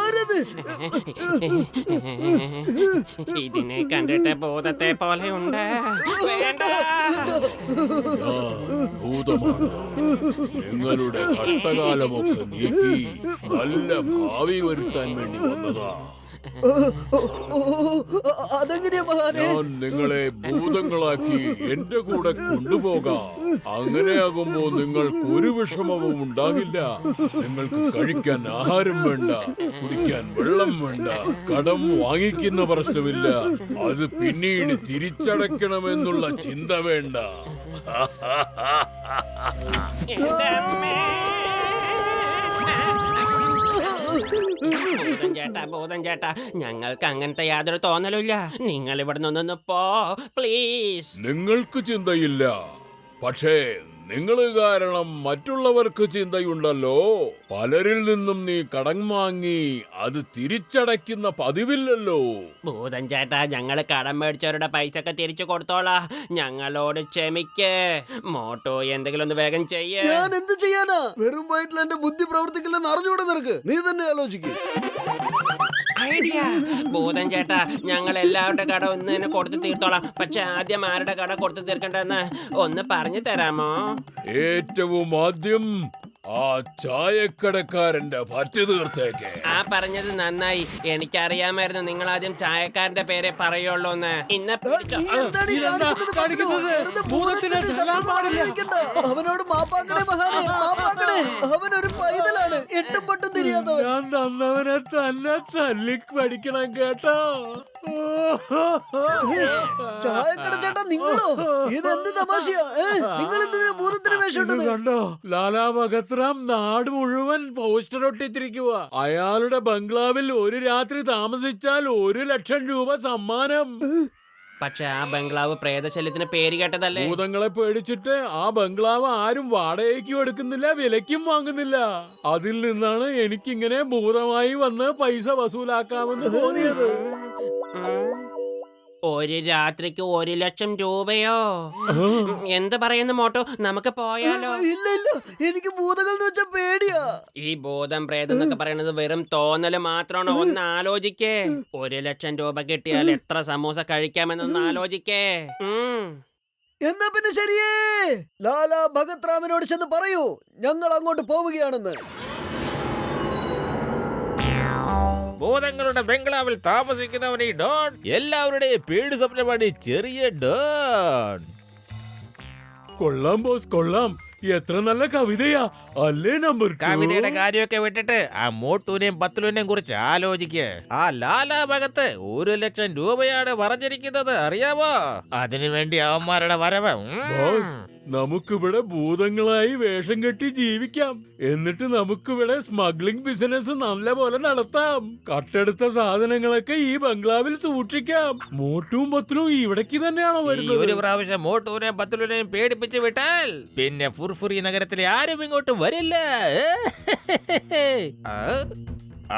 ആരത്? ഇതിനെ കണ്ടിട്ട് ഭൂതത്തെ പോലെ ഉണ്ട്. വേണ്ട. ഭൂതമാണ്. നിങ്ങളുടെ കഷ്ടകാലമൊക്കെ നീക്കി നല്ല ഭാവി വരുത്താൻ വേണ്ടി വന്നതാ. അതെങ്ങനെയാ മഹാനെ? ഞാൻ നിങ്ങളെ ഭൂതങ്ങളാക്കി എന്റെ കൂടെ കൊണ്ടുപോകാം. അങ്ങനെയാകുമ്പോ നിങ്ങൾക്ക് ഒരു വിഷമവും ഉണ്ടാകില്ല. നിങ്ങൾക്ക് കഴിക്കാൻ ആഹാരം വേണ്ട, കുടിക്കാൻ വെള്ളം വേണ്ട, കടം വാങ്ങിക്കുന്ന പ്രശ്നമില്ല, അത് പിന്നീട് തിരിച്ചടയ്ക്കണമെന്നുള്ള ചിന്ത വേണ്ട. ഭൂതം ചേട്ടാ, ഞങ്ങൾക്ക് അങ്ങനത്തെ യാതൊരു തോന്നലുമില്ല. നിങ്ങൾ ഇവിടെ നിന്നൊന്ന് പോ പ്ലീസ്. നിങ്ങൾക്ക് ചിന്തയില്ല, പക്ഷേ നിങ്ങൾ കാരണം മറ്റുള്ളവർക്ക് ചിന്തയുണ്ടല്ലോ. പലരിൽ നിന്നും നീ കടം വാങ്ങി അത് തിരിച്ചടയ്ക്കുന്ന പതിവില്ലല്ലോ. ഭൂതം ചേട്ടാ, ഞങ്ങള് കടം മേടിച്ചവരുടെ പൈസ ഒക്കെ തിരിച്ചു കൊടുത്തോളാ. ഞങ്ങളോട് ക്ഷമിക്ക്. മോട്ടോ എന്തെങ്കിലും ഒന്ന് വേഗം ചെയ്യേ. ഞാൻ എന്ത് ചെയ്യാനാ? വെറും വയറ്റിൽ എന്റെ ബുദ്ധി പ്രവർത്തിക്കില്ലെന്ന് അറിഞ്ഞൂടെ നിനക്ക്? നീ തന്നെ ആലോചിക്ക്. ഐഡിയ. ഭൂതം ചേട്ടാ, ഞങ്ങൾ എല്ലാവരുടെ കട ഒന്ന് തന്നെ കൊടുത്തു തീർത്തോളാം. പക്ഷെ ആദ്യം ആരുടെ കട കൊടുത്തു തീർക്കണ്ടെന്ന് ഒന്ന് പറഞ്ഞു തരാമോ? ഏറ്റവും ആദ്യം ആ ചായക്കടക്കാരന്റെ പറ്റി തീർത്തേക്ക്. ആ പറഞ്ഞത് നന്നായി. എനിക്കറിയാമായിരുന്നു നിങ്ങൾ ആദ്യം ചായക്കാരന്റെ പേരെ പറയുള്ളൂന്ന്. ഇന്നെ പിടിച്ചോ. നീ എന്താണ് ഈ കാണിക്കുന്നത്? വെറുതെ ഭൂതത്തിന്റെ ശബ്ദം അറിയിക്കണ്ട. അവനോട് മാപ്പാക്കണേ മഹാനെ, മാപ്പാക്കണേ. അവനൊരു പൈതലാണ്, എട്ടും പൊട്ടും തിരിയാത്തവൻ. ഞാൻ തന്നവനെ തന്നെ തല്ലി പഠിക്കണം കേട്ടോ. ചായക്കട ചേട്ടാ, നിങ്ങളോ? ഇതെന്ത് തമാശയാ? നിങ്ങൾ എന്തിനാ ഭൂതത്തിന് വേഷം? കണ്ടോ, ലാലാ ഭഗത്റാം നാട് മുഴുവൻ പോസ്റ്റർ ഒട്ടിച്ചിരിക്കുക. അയാളുടെ ബംഗ്ലാവിൽ ഒരു രാത്രി താമസിച്ചാൽ 1,00,000 രൂപ സമ്മാനം. പക്ഷെ ആ ബംഗ്ലാവ് പ്രേതശല്യത്തിന് പേര് കേട്ടതല്ലേ? ഭൂതങ്ങളെ പേടിച്ചിട്ട് ആ ബംഗ്ലാവ് ആരും വാടകയ്ക്കും എടുക്കുന്നില്ല, വിലയ്ക്കും വാങ്ങുന്നില്ല. അതിൽ നിന്നാണ് എനിക്കിങ്ങനെ ഭൂതമായി വന്ന് പൈസ വസൂലാക്കാമെന്ന് തോന്നിയത്. ഒരു രാത്രിക്ക് 1,00,000 രൂപയോ? എന്ത് പറയുന്നു മോട്ടോ, നമുക്ക് പോയാലോ? ഇല്ല ഇല്ല, എനിക്ക് ഭൂതങ്ങൾ എന്ന് വെച്ചാ പേടിയാ. ഈ ഭൂതം പ്രേതം എന്നൊക്കെ പറയുന്നത് വെറും തോന്നല് മാത്രമാണ്. ഒന്ന് ആലോചിക്കേ. 1,00,000 രൂപ കിട്ടിയാൽ എത്ര സമൂസ കഴിക്കാമെന്നൊന്ന് ആലോചിക്കേ. എന്നാ പിന്നെ ശരിയേ, ലാലാ ഭഗത് റാമിനോട് ചെന്ന് പറയൂ ഞങ്ങൾ അങ്ങോട്ട് പോവുകയാണെന്ന്. ഭൂതങ്ങളുടെ ബംഗ്ലാവിൽ താമസിക്കുന്നവനെ ഡോൺ. എല്ലാവരുടെയും പേടി സ്വപ്നമാണ് ചെറിയ ഡോൺ. കൊള്ളാം ബോസ്, കൊള്ളാം. എത്ര നല്ല കവിതയാ അല്ലേ? നമ്പർ കവിതയുടെ കാര്യമൊക്കെ വിട്ടിട്ട് ആ മോട്ടൂനെയും പത്തുലുവിനെയും കുറിച്ച് ആലോചിക്ക്. ആ ലാലാ ഭഗത്ത് 1,00,000 രൂപയാണ് പറഞ്ഞിരിക്കുന്നത്, അറിയാമോ? അതിനുവേണ്ടി അവന്മാരുടെ വരവ്. ബോസ്, നമുക്കിവിടെ ഭൂതങ്ങളായി വേഷം കെട്ടി ജീവിക്കാം. എന്നിട്ട് നമുക്കിവിടെ സ്മഗ്ലിംഗ് ബിസിനസ് നല്ല പോലെ നടത്താം. കട്ടെടുത്ത സാധനങ്ങളൊക്കെ ഈ ബംഗ്ലാവിൽ സൂക്ഷിക്കാം. മോട്ടും പത്തുലും ഇവിടേക്ക് തന്നെയാണോ വരുന്നത്? ഒരു പ്രാവശ്യം മോട്ടൂനെയും പത്തുലുവിനെയും പേടിപ്പിച്ച് വിട്ടാൽ പിന്നെ ഫുർഫുറി നഗരത്തിലെ ആരും ഇങ്ങോട്ട് വരില്ല.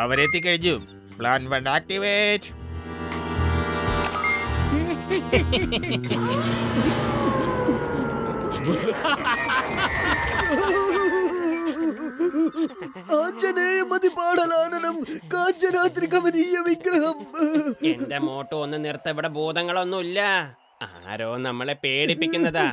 അവരെത്തിക്കഴിഞ്ഞു. Plan 1 activate. ആഞ്ജനേയമതി പാടലാനനം കാഞ്ചനാത്രി കമനീയ വിഗ്രഹം. എന്റെ മോട്ടോ ഒന്ന് നിർത്ത. ഇവിടെ ഭൂതങ്ങളൊന്നുമില്ല. ആരോ നമ്മളെ പേടിപ്പിക്കുന്നതാ.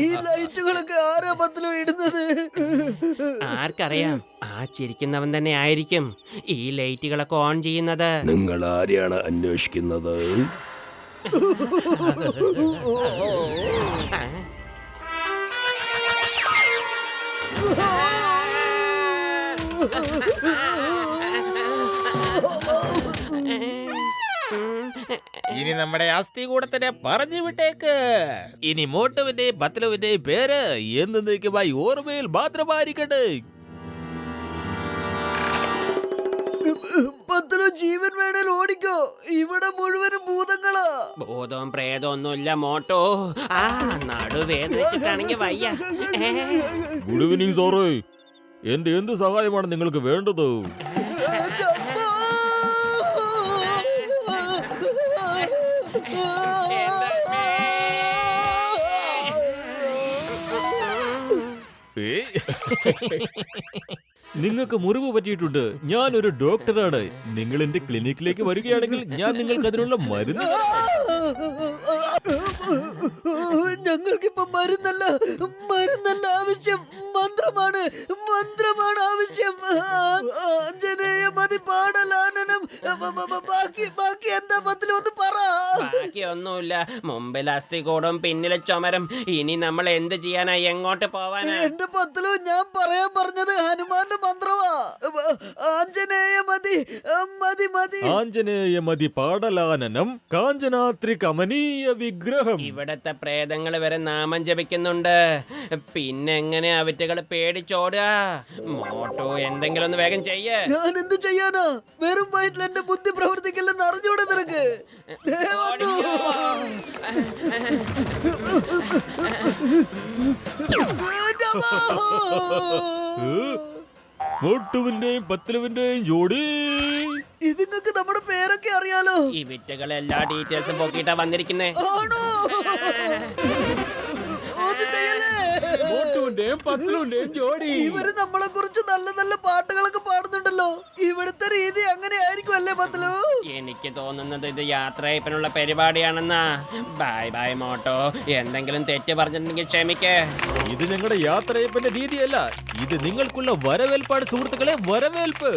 ഈ ലൈറ്റുകളൊക്കെ ആരാ പത്തിലോ ഇടുന്നത്? ആർക്കറിയാം, ആ ചിരിക്കുന്നവൻ തന്നെ ആയിരിക്കും ഈ ലൈറ്റുകളൊക്കെ ഓൺ ചെയ്യുന്നത്. നിങ്ങൾ ആരെയാണ് അന്വേഷിക്കുന്നത്? ഇനി നമ്മുടെ അസ്ഥി കൂടത്തിനെ പറഞ്ഞു വിട്ടേക്ക്. ഇനി മോട്ടുവിന്റെയും പത്തലുവിന്റെയും പേര് എന്നേക്കുമായി ഓർമ്മയിൽ മാത്രമായിരിക്കട്ടെ. പത്തലോ, ജീവൻ വേണേൽ ഓടിക്കോ, ഇവിടെ മുഴുവനും ഭൂതങ്ങളാ. ഭൂതവും പ്രേതവും ഒന്നുമില്ല മോട്ടോ. ആ നടുവേദനിച്ചിട്ടാണെങ്കിൽ വയ്യ. ഗുഡ് ഈവനിങ് സാറേ, എന്റെ എന്ത് സഹായമാണ് നിങ്ങൾക്ക് വേണ്ടത്? നിങ്ങൾക്ക് മുറിവ് പറ്റിയിട്ടുണ്ട്. ഞാനൊരു ഡോക്ടറാണ്. നിങ്ങൾ എന്റെ ക്ലിനിക്കിലേക്ക് വരികയാണെങ്കിൽ ഞാൻ നിങ്ങൾക്ക് അതിനുള്ള മരുന്ന് ഞങ്ങൾക്കിപ്പോ മരുന്നല്ല ആവശ്യം, മന്ത്രമാണ് ആവശ്യം. ആഞ്ജനേയ മതി പാടലാനനം. ബാക്കി എന്താ പത്തിലും ഒന്ന് പറ. ബാക്കിയൊന്നുമില്ല. മുമ്പിൽ അസ്ഥികൂടും, പിന്നിലെ ചുമരും. ഇനി നമ്മൾ എന്ത് ചെയ്യാനാ, എങ്ങോട്ട് പോവാനാ? എന്റെ പത്തിലും ഞാൻ പറയാൻ പറഞ്ഞത് ഹനുമാന്റെ മന്ത്രമാ. ആഞ്ജനേയ മതി. ആഞ്ജനേയ മതി പാടലാനനം കാഞ്ചനാത്രി കമനീയ വിഗ്രഹം. ഇവിടത്തെ പ്രേതങ്ങൾ വരെ നാമം ജപിക്കുന്നുണ്ട്. പിന്നെ എങ്ങനെ അവറ്റകൾ പേടിച്ചോടുക? മോട്ടോ എന്തെങ്കിലും ഒന്ന് വേഗം ചെയ്യേ. ഞാൻ എന്ത് ചെയ്യാനാ? വെറും വയറ്റിൽ എന്റെ ബുദ്ധി പ്രവർത്തിക്കില്ലെന്ന് അറിഞ്ഞൂടെ നിനക്ക്? മോട്ടുവിന്റെയും പത്തലുവിന്റെയും ജോഡി. ഇതിങ്ങൾക്ക് നമ്മുടെ പേരൊക്കെ അറിയാലോ. ഈ വിറ്റുകൾ എല്ലാ ഡീറ്റെയിൽസും പോക്കിയിട്ടാ വന്നിരിക്കുന്നേ. ആണോ? ഒന്ന് ചെയ്യല്ലേ? മോട്ടുവിന്റെയും പത്തലുവിന്റെയും ജോഡി. ഇവര് നമ്മളെ കുറിച്ച് നല്ല പാട്ടുകളൊക്കെ പാടുന്നുണ്ടല്ലോ. ഇവിടുത്തെ രീതി അങ്ങനെ ആയിരിക്കും അല്ലേ പത്തലു? എനിക്ക് തോന്നുന്നത് ഇത് യാത്രയപ്പിനുള്ള പരിപാടിയാണെന്നാ. By motto. എന്തെങ്കിലും തെറ്റ് പറഞ്ഞിട്ടുണ്ടെങ്കിൽ ക്ഷമിക്കേ. ഇത് ഞങ്ങളുടെ യാത്രയപ്പിന്റെ രീതിയല്ല. ഇത് നിങ്ങൾക്കുള്ള വരവേൽപ്പാട് സുഹൃത്തുക്കളെ, വരവേൽപ്പ്.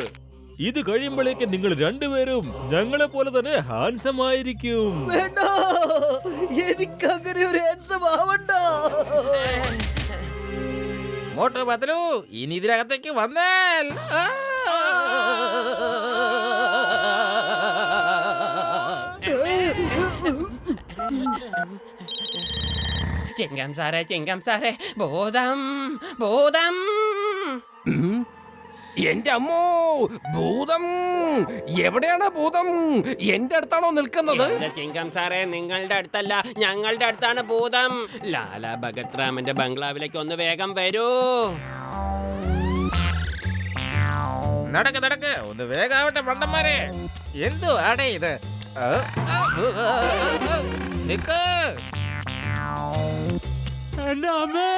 ഇത് കഴിയുമ്പോഴേക്ക് നിങ്ങൾ രണ്ടുപേരും ഞങ്ങളെ പോലെ തന്നെ ഹാൻസം ആയിരിക്കും. വേണ്ട, എനിക്കങ്ങനെ ഒരു ഹാൻസം ആവണ്ട. മോട്ടു പത്തലു, ഇനി ഇതിനകത്തേക്ക് വന്നാൽ ചിങ്കം സാറേ, ഭൂതം. എന്റെ അമ്മോ, ഭൂതം! എവിടെയാണ് ഭൂതം? എന്റെ അടുത്താണോ നിൽക്കുന്നത്? ചിങ്കം സാറേ, നിങ്ങളുടെ അടുത്തല്ല, ഞങ്ങളുടെ അടുത്താണ് ഭൂതം. ലാലാ ഭഗത് റാമിന്റെ ബംഗ്ലാവിലേക്ക് ഒന്ന് വേഗം വരൂ. നടക്ക്, ഒന്ന് വേഗാവട്ടെ മണ്ടന്മാരെ. എന്തു ആടേ ഇത്? നിക്ക്. എന്റെ അമ്മേ.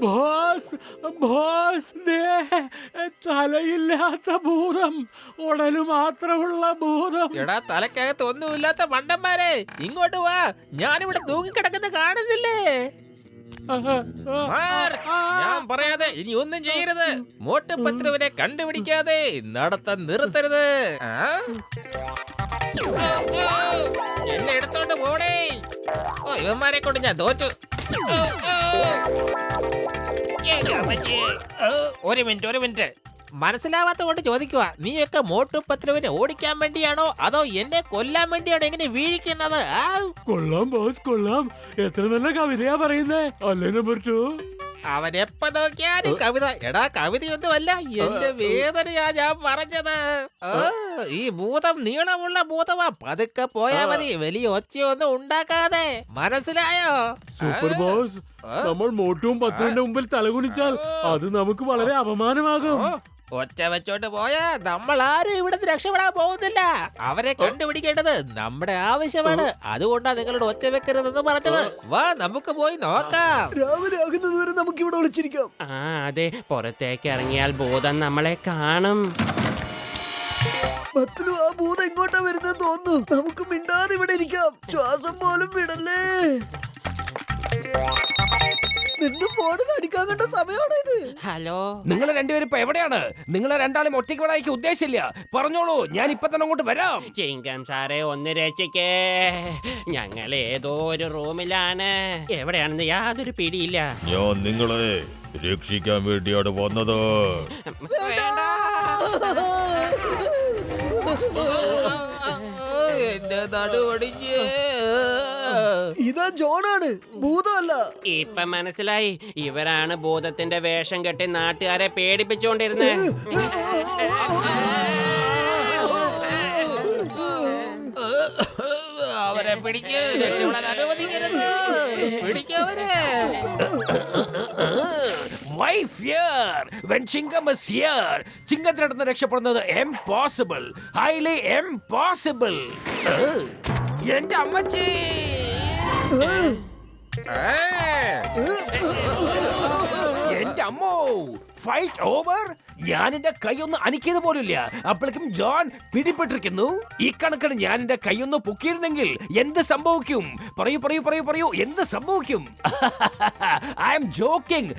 ബോസ്, തലയില്ലാത്ത ഭൂതം, ഉടല് മാത്രമുള്ള ഭൂതം. എടാ, തലക്കകത്ത് ഒന്നുമില്ലാത്ത മണ്ടന്മാരെ, ഇങ്ങോട്ട് വാ. ഞാനിവിടെ തൂങ്ങിക്കിടക്കുന്ന കാണുന്നില്ലേ? ഞാൻ പറയാതെ ഇനി ഒന്നും ചെയ്യരുത്. മോട്ടു പത്രുവിനെ കണ്ടുപിടിക്കാതെ നടത്താൻ നിർത്തരുത്. എന്നെ എടുത്തോണ്ട് പോടേ. ഇവന്മാരെ കൊണ്ട് ഞാൻ തോറ്റു. ഒരു മിനിറ്റ്. മനസ്സിലാവാത്ത കൊണ്ട് ചോദിക്കുക. നീയൊക്കെ മോട്ടു പത്രുവിനെ ഓടിക്കാൻ വേണ്ടിയാണോ അതോ എന്നെ കൊല്ലാൻ വേണ്ടിയാണോ എങ്ങനെ വീഴിക്കുന്നത്? കൊള്ളാം ബോസ്, കൊള്ളാം. എത്ര നല്ല കവിതയാ പറയുന്നേ, അല്ലേ നമ്പർ 2? അവൻ എപ്പ നോക്കിയാലും കവിത. എടാ, കവിതയൊന്നുമല്ല, എന്റെ വേദനയാ ഞാൻ പറഞ്ഞത്. ഈ ഭൂതം നീളമുള്ള ഭൂതമാ. പതുക്കെ പോയാ മതി, വലിയ ഒച്ചയൊന്നും ഉണ്ടാക്കാതെ. മനസ്സിലായോ? Super boss. നമ്മൾ മോട്ടുവും പത്തുവിന്റെ മുമ്പിൽ തലകുനിച്ചാൽ അത് നമുക്ക് വളരെ അപമാനമാകും. ഒറ്റ വെച്ചോണ്ട് പോയാ നമ്മൾ ആരും ഇവിടുന്ന് രക്ഷപ്പെടാൻ പോകുന്നില്ല. അവരെ കണ്ടുപിടിക്കേണ്ടത് നമ്മുടെ ആവശ്യമാണ്. അതുകൊണ്ടാ നിങ്ങളോട് ഒറ്റ വെക്കരുതെന്ന് പറഞ്ഞത്. വാ, നമുക്ക് പോയി നോക്കാം. രാവിലെ ആകുന്നത് വരെ നമുക്ക് ഇവിടെ ഒളിച്ചിരിക്കാം. അതെ, പുറത്തേക്ക് ഇറങ്ങിയാൽ ഭൂതം നമ്മളെ കാണും. പത്തലു, ആ ഭൂതം ഇങ്ങോട്ടാ വരുന്നത് തോന്നുന്നു. നമുക്ക് മിണ്ടാതെ ഇവിടെ ഇരിക്കാം. ശ്വാസം പോലും വിടല്ലേ. നിന്റെ ഫോണിൽ അടിക്കാൻ കണ്ട സമയമാണോ ഇത്? ഹലോ, നിങ്ങൾ രണ്ടുപേരും ഇപ്പൊ എവിടെയാണ്? നിങ്ങളെ രണ്ടാളും ഒറ്റയ്ക്ക് വിടാൻ എനിക്ക് ഉദ്ദേശമില്ല. പറഞ്ഞോളൂ, ഞാൻ ഇപ്പൊ തന്നെ അങ്ങോട്ട് വരാം. ചിങ്കം സാറേ, ഒന്ന് രക്ഷിക്കേ. ഞങ്ങൾ ഏതോ ഒരു റൂമിലാണ്. എവിടെയാണെന്ന് യാതൊരു പിടിയില്ല. ഞാൻ നിങ്ങളെ രക്ഷിക്കാൻ വേണ്ടിയാണ് വന്നത്. എന്റെ നടുവടിഞ്ഞ്. ഇതാ ജോണാണ്, ഭൂതമല്ല. ഇപ്പൊ മനസ്സിലായി, ഇവരാണ് ഭൂതത്തിന്റെ വേഷം കെട്ടി നാട്ടുകാരെ പേടിപ്പിച്ചുകൊണ്ടിരുന്നത്. അവരെ പിടിക്ക്, രക്ഷപ്പെടാൻ അനുവദിക്കരുത്. പിടിക്കവരെ. Why fear when Chingam is here? ചിങ്കത്തിനടുത്ത് രക്ഷപ്പെടുന്നത് impossible, highly impossible. എന്റെ അമ്മച്ചി! എന്റെ അമ്മോ, ഫൈറ്റ് ഓവർ. ഞാൻ എന്റെ കൈയൊന്ന് അനക്കിയത് പോലില്ല, അപ്പോഴേക്കും ജോൺ പിടിപ്പെട്ടിരിക്കുന്നു. ഈ കണക്കിന് ഞാൻ എന്റെ കൈയൊന്ന് പൊക്കിയിരുന്നെങ്കിൽ എന്ത് സംഭവിക്കും? പറയൂ പറയൂ പറയൂ പറയൂ, എന്ത് സംഭവിക്കും? I M joking.